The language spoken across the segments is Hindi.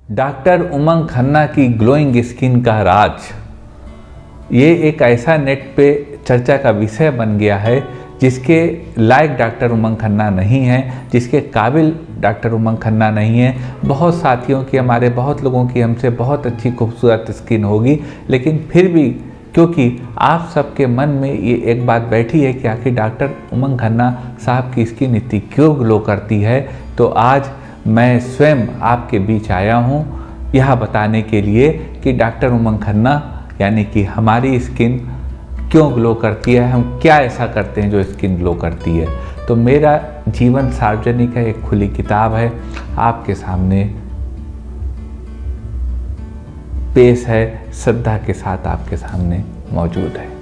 डॉक्टर उमंग खन्ना की ग्लोइंग स्किन का राज, ये एक ऐसा नेट पे चर्चा का विषय बन गया है जिसके लायक डॉक्टर उमंग खन्ना नहीं है, जिसके काबिल डॉक्टर उमंग खन्ना नहीं है। बहुत साथियों की, हमारे बहुत लोगों की हमसे बहुत अच्छी खूबसूरत स्किन होगी, लेकिन फिर भी क्योंकि आप सबके मन में ये एक बात बैठी है कि आखिर डॉक्टर उमंग खन्ना साहब की स्किन इतनी क्यों ग्लो करती है, तो आज मैं स्वयं आपके बीच आया हूँ यह बताने के लिए कि डॉक्टर उमंग खन्ना यानी कि हमारी स्किन क्यों ग्लो करती है, हम क्या ऐसा करते हैं जो स्किन ग्लो करती है। तो मेरा जीवन सार्वजनिक है, एक खुली किताब है, आपके सामने पेश है, श्रद्धा के साथ आपके सामने मौजूद है।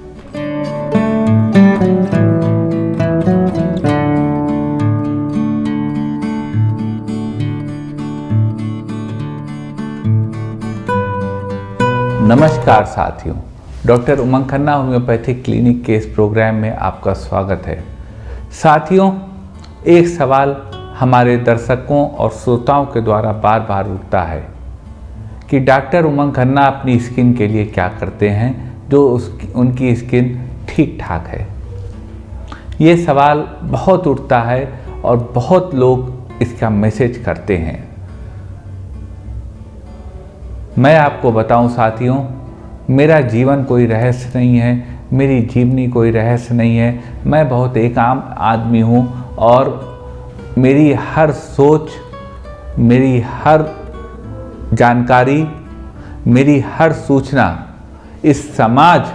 नमस्कार साथियों, डॉक्टर उमंग खन्ना होम्योपैथिक क्लिनिक के इस प्रोग्राम में आपका स्वागत है। साथियों, एक सवाल हमारे दर्शकों और श्रोताओं के द्वारा बार बार उठता है कि डॉक्टर उमंग खन्ना अपनी स्किन के लिए क्या करते हैं जो उनकी स्किन ठीक ठाक है। ये सवाल बहुत उठता है और बहुत लोग इसका मैसेज करते हैं। मैं आपको बताऊं साथियों, मेरा जीवन कोई रहस्य नहीं है, मेरी जीवनी कोई रहस्य नहीं है। मैं बहुत एक आम आदमी हूं और मेरी हर सोच, मेरी हर जानकारी, मेरी हर सूचना इस समाज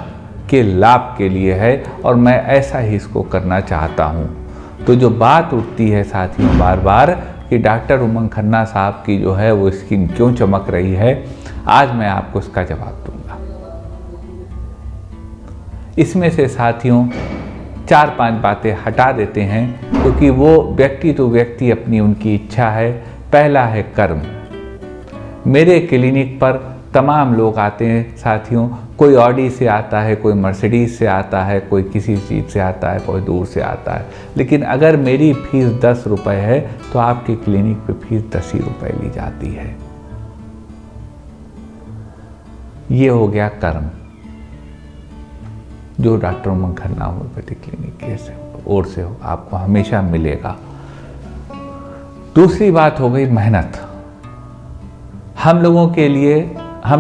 के लाभ के लिए है और मैं ऐसा ही इसको करना चाहता हूं। तो जो बात उठती है साथियों बार बार कि डॉक्टर उमंग खन्ना साहब की जो है वो स्किन क्यों चमक रही है, आज मैं आपको इसका जवाब दूंगा। इसमें से साथियों 4-5 बातें हटा देते हैं क्योंकि वो व्यक्ति तो व्यक्ति अपनी उनकी इच्छा है। पहला है कर्म। मेरे क्लिनिक पर तमाम लोग आते हैं साथियों, कोई ऑडी से आता है, कोई मर्सिडीज से आता है, कोई किसी चीज़ से आता है, कोई दूर से आता है। लेकिन अगर मेरी फीस 10 रुपये है तो आपके क्लिनिक पे फीस 10 ही रुपये ली जाती है। ये हो गया कर्म जो डॉक्टर उमंग खन्ना होम्योपैथिक क्लिनिक की ओर से आपको हमेशा मिलेगा। दूसरी बात हो गई मेहनत। हम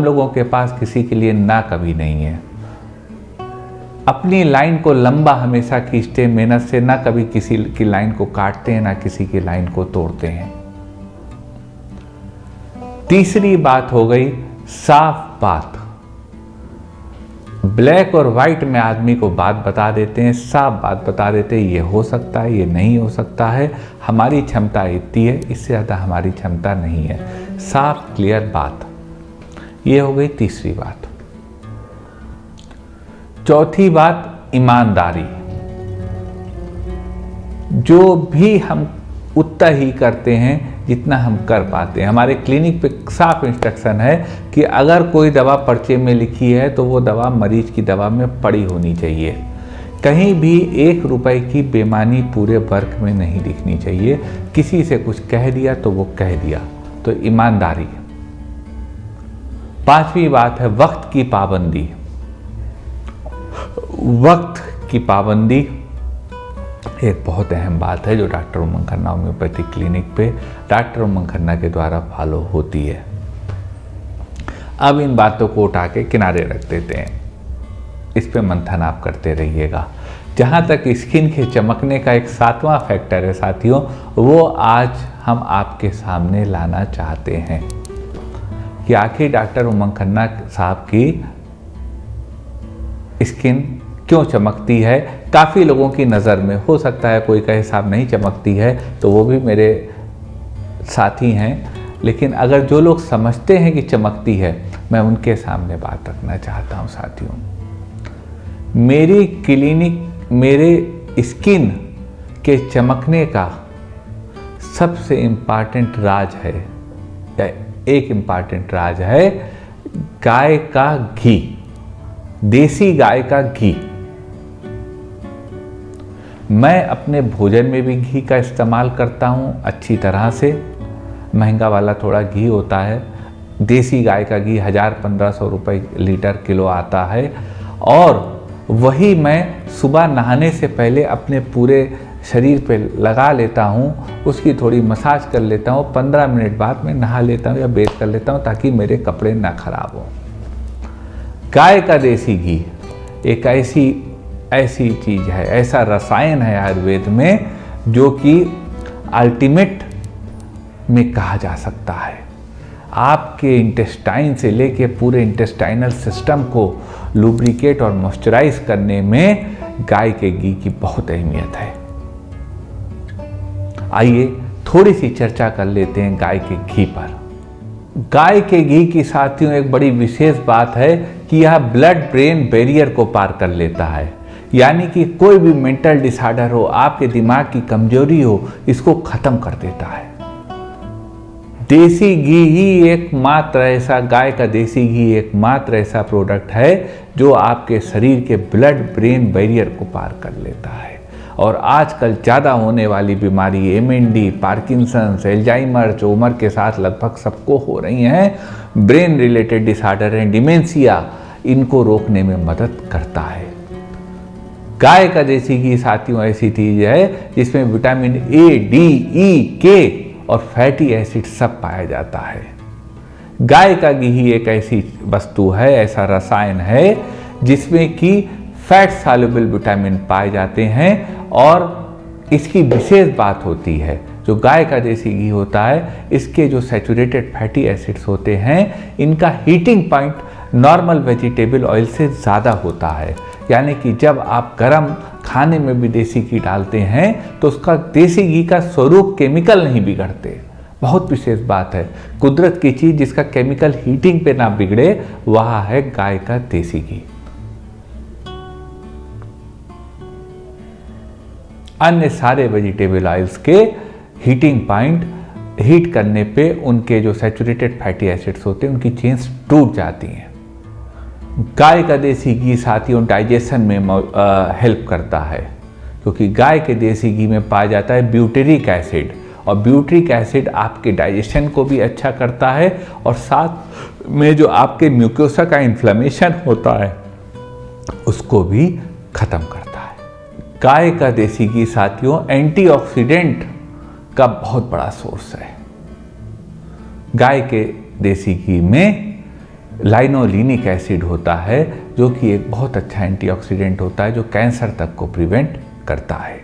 लोगों के पास किसी के लिए ना कभी नहीं है। अपनी लाइन को लंबा हमेशा खींचते हैं मेहनत से, ना कभी किसी की लाइन को काटते हैं, ना किसी की लाइन को तोड़ते हैं। तीसरी बात हो गई साफ बात। ब्लैक और वाइट में आदमी को बात बता देते हैं, साफ बात बता देते हैं, ये हो सकता है, ये नहीं हो सकता है, हमारी क्षमता इतनी है, इससे ज़्यादा हमारी क्षमता नहीं है। साफ क्लियर बात, ये हो गई तीसरी बात। चौथी बात ईमानदारी। जो भी हम उतना ही करते हैं जितना हम कर पाते हैं। हमारे क्लिनिक पे साफ इंस्ट्रक्शन है कि अगर कोई दवा पर्चे में लिखी है तो वो दवा मरीज की दवा में पड़ी होनी चाहिए। कहीं भी 1 रुपए की बेईमानी पूरे वर्क में नहीं दिखनी चाहिए। किसी से कुछ कह दिया तो वो कह दिया, तो ईमानदारी। पांचवी बात है वक्त की पाबंदी। वक्त की पाबंदी एक बहुत अहम बात है जो डॉक्टर उमंग खन्ना होम्योपैथिक क्लिनिक पे डॉक्टर उमंग खन्ना के द्वारा फॉलो होती है। अब इन बातों को उठा के किनारे रख देते हैं, इस पे मंथन आप करते रहिएगा। जहाँ तक स्किन के चमकने का एक 7वां फैक्टर है साथियों, वो आज हम आपके सामने लाना चाहते हैं कि आखिर डॉक्टर उमंग खन्ना साहब की स्किन क्यों चमकती है। काफ़ी लोगों की नज़र में हो सकता है कोई कहे साहब नहीं चमकती है, तो वो भी मेरे साथी हैं, लेकिन अगर जो लोग समझते हैं कि चमकती है, मैं उनके सामने बात रखना चाहता हूं साथियों। मेरी क्लिनिक, मेरे स्किन के चमकने का सबसे इम्पॉर्टेंट राज है, या एक इम्पॉर्टेंट राज है, गाय का घी, देसी गाय का घी। मैं अपने भोजन में भी घी का इस्तेमाल करता हूँ अच्छी तरह से। महंगा वाला थोड़ा घी होता है, देसी गाय का घी 1000-1500 रुपये लीटर किलो आता है, और वही मैं सुबह नहाने से पहले अपने पूरे शरीर पे लगा लेता हूँ, उसकी थोड़ी मसाज कर लेता हूँ, 15 मिनट बाद मैं नहा लेता हूँ या बेथ कर लेता हूँ ताकि मेरे कपड़े ना खराब हों। गाय का देसी घी एक ऐसी चीज़ है, ऐसा रसायन है आयुर्वेद में जो कि अल्टीमेट में कहा जा सकता है। आपके इंटेस्टाइन से लेके पूरे इंटेस्टाइनल सिस्टम को लुब्रिकेट और मॉइस्चराइज करने में गाय के घी की बहुत अहमियत है। आइए थोड़ी सी चर्चा कर लेते हैं गाय के घी पर। गाय के घी की साथियों एक बड़ी विशेष बात है कि यह ब्लड ब्रेन बैरियर को पार कर लेता है, यानी कि कोई भी मेंटल डिसऑर्डर हो, आपके दिमाग की कमजोरी हो, इसको खत्म कर देता है। देसी घी ही एकमात्र ऐसा, गाय का देसी घी एकमात्र ऐसा प्रोडक्ट है जो आपके शरीर के ब्लड ब्रेन बैरियर को पार कर लेता है। और आजकल ज़्यादा होने वाली बीमारी एमएनडी, पार्किंसंस, एल्जाइमर जो उम्र के साथ लगभग सबको हो रही हैं, ब्रेन रिलेटेड डिसऑर्डर हैं, डिमेंशिया, इनको रोकने में मदद करता है। गाय का देसी घी साथियों ऐसी चीज है जिसमें विटामिन ए, डी, ई, के और फैटी एसिड सब पाया जाता है। गाय का घी ही एक ऐसी वस्तु है, ऐसा रसायन है जिसमें कि फैट सॉल्युबल विटामिन पाए जाते हैं, और इसकी विशेष बात होती है जो गाय का देसी घी होता है, इसके जो सैचुरेटेड फैटी एसिड्स होते हैं, इनका heating point normal vegetable oil से ज़्यादा होता है। यानी कि जब आप गरम खाने में भी देसी घी डालते हैं तो उसका देसी घी का स्वरूप केमिकल नहीं बिगड़ते। बहुत विशेष बात है, कुदरत की चीज़ जिसका केमिकल हीटिंग पे ना बिगड़े, वह है गाय का देसी घी। अन्य सारे वेजिटेबल ऑयल्स के हीटिंग पॉइंट हीट करने पे उनके जो सैचुरेटेड फैटी एसिड्स होते हैं उनकी चेन्स टूट जाती हैं। गाय का देसी घी साथियों डाइजेशन में हेल्प करता है, क्योंकि गाय के देसी घी में पाया जाता है ब्यूटेरिक एसिड, और ब्यूटेरिक एसिड आपके डाइजेशन को भी अच्छा करता है और साथ में जो आपके म्यूकोसा का इन्फ्लेमेशन होता है उसको भी खत्म करता है। गाय का देसी घी साथियों एंटीऑक्सीडेंट का बहुत बड़ा सोर्स है। गाय के देसी घी में लाइनोलिनिक एसिड होता है जो कि एक बहुत अच्छा एंटीऑक्सीडेंट होता है जो कैंसर तक को प्रिवेंट करता है।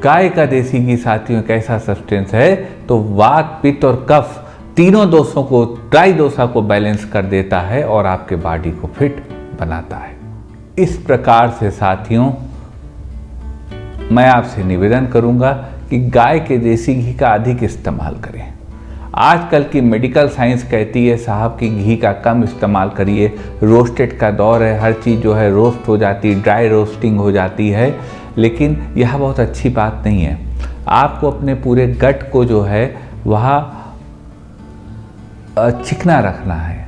गाय का देसी घी साथियों एक ऐसा सब्सटेंस है तो वात, पित्त और कफ तीनों दोषों को, त्रिदोषा को बैलेंस कर देता है और आपके बॉडी को फिट बनाता है। इस प्रकार से साथियों मैं आपसे निवेदन करूंगा कि गाय के देसी घी का अधिक इस्तेमाल करें। आजकल की मेडिकल साइंस कहती है साहब कि घी का कम इस्तेमाल करिए, रोस्टेड का दौर है, हर चीज़ जो है रोस्ट हो जाती है, ड्राई रोस्टिंग हो जाती है, लेकिन यह बहुत अच्छी बात नहीं है। आपको अपने पूरे गट को जो है वह चिकना रखना है,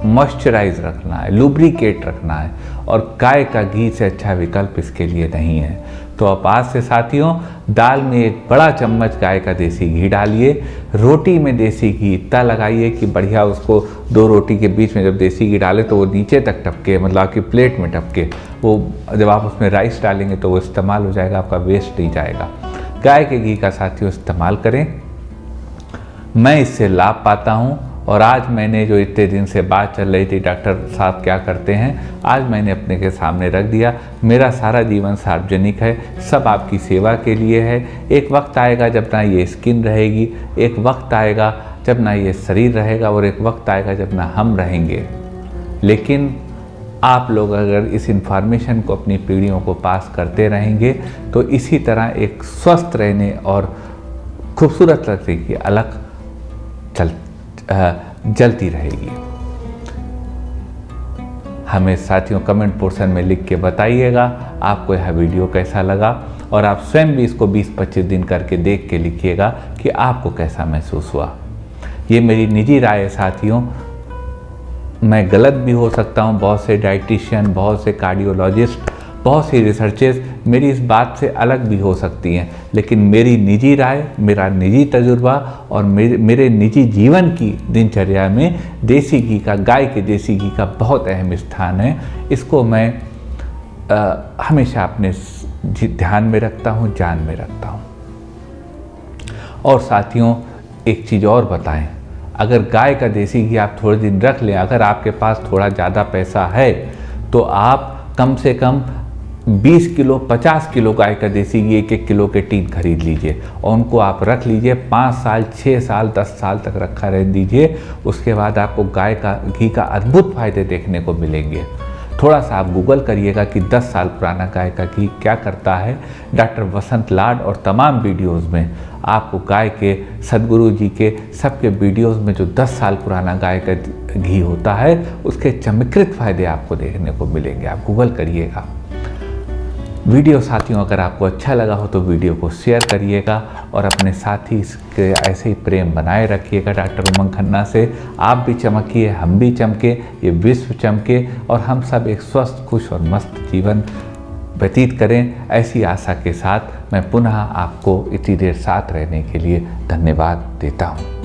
मॉइस्चराइज रखना है, लुब्रिकेट रखना है, और गाय का घी से अच्छा विकल्प इसके लिए नहीं है। तो आप आज से साथियों दाल में एक बड़ा चम्मच गाय का देसी घी डालिए, रोटी में देसी घी इतना लगाइए कि बढ़िया उसको 2 रोटी के बीच में जब देसी घी डालें तो वो नीचे तक टपके, मतलब आपकी प्लेट में टपके। वो जब आप उसमें राइस डालेंगे तो वो इस्तेमाल हो जाएगा, आपका वेस्ट नहीं जाएगा। गाय के घी का साथियों इस्तेमाल करें, मैं इससे लाभ पाता हूँ। और आज मैंने जो इतने दिन से बात चल रही थी डॉक्टर साहब क्या करते हैं, आज मैंने अपने के सामने रख दिया। मेरा सारा जीवन सार्वजनिक है, सब आपकी सेवा के लिए है। एक वक्त आएगा जब ना ये स्किन रहेगी, एक वक्त आएगा जब ना ये शरीर रहेगा, और एक वक्त आएगा जब ना हम रहेंगे। लेकिन आप लोग अगर इस इन्फॉर्मेशन को अपनी पीढ़ियों को पास करते रहेंगे तो इसी तरह एक स्वस्थ रहने और खूबसूरत लगने की अलग जलती रहेगी। हमें साथियों कमेंट पोर्शन में लिख के बताइएगा आपको यह वीडियो कैसा लगा, और आप स्वयं भी इसको 20-25 दिन करके देख के लिखिएगा कि आपको कैसा महसूस हुआ। ये मेरी निजी राय है साथियों, मैं गलत भी हो सकता हूँ। बहुत से डाइटिशियन, बहुत से कार्डियोलॉजिस्ट, बहुत सी रिसर्चेस मेरी इस बात से अलग भी हो सकती हैं, लेकिन मेरी निजी राय, मेरा निजी तजुर्बा और मेरे निजी जीवन की दिनचर्या में देसी घी का, गाय के देसी घी का बहुत अहम स्थान है। इसको मैं हमेशा अपने ध्यान में रखता हूँ, जान में रखता हूँ। और साथियों, एक चीज़ और बताएं, अगर गाय का देसी घी आप थोड़े दिन रख लें, अगर आपके पास थोड़ा ज़्यादा पैसा है तो आप कम से कम 20 किलो 50 किलो गाय का देसी घी 1-1 किलो के टीन खरीद लीजिए और उनको आप रख लीजिए। 5 साल 6 साल 10 साल तक रखा रह दीजिए। उसके बाद आपको गाय का घी का अद्भुत फायदे देखने को मिलेंगे। थोड़ा सा आप गूगल करिएगा कि 10 साल पुराना गाय का घी क्या करता है। डॉक्टर वसंत लाड और तमाम वीडियोस में आपको गाय के, सदगुरु जी के सबके वीडियोस में जो 10 साल पुराना गाय का घी होता है उसके चमत्कृत फायदे आपको देखने को मिलेंगे। आप गूगल करिएगा। वीडियो साथियों अगर आपको अच्छा लगा हो तो वीडियो को शेयर करिएगा और अपने साथी के ऐसे ही प्रेम बनाए रखिएगा डॉक्टर उमंग खन्ना से। आप भी चमकिए, हम भी चमके, ये विश्व चमके और हम सब एक स्वस्थ, खुश और मस्त जीवन व्यतीत करें। ऐसी आशा के साथ मैं पुनः आपको इतनी देर साथ रहने के लिए धन्यवाद देता हूँ।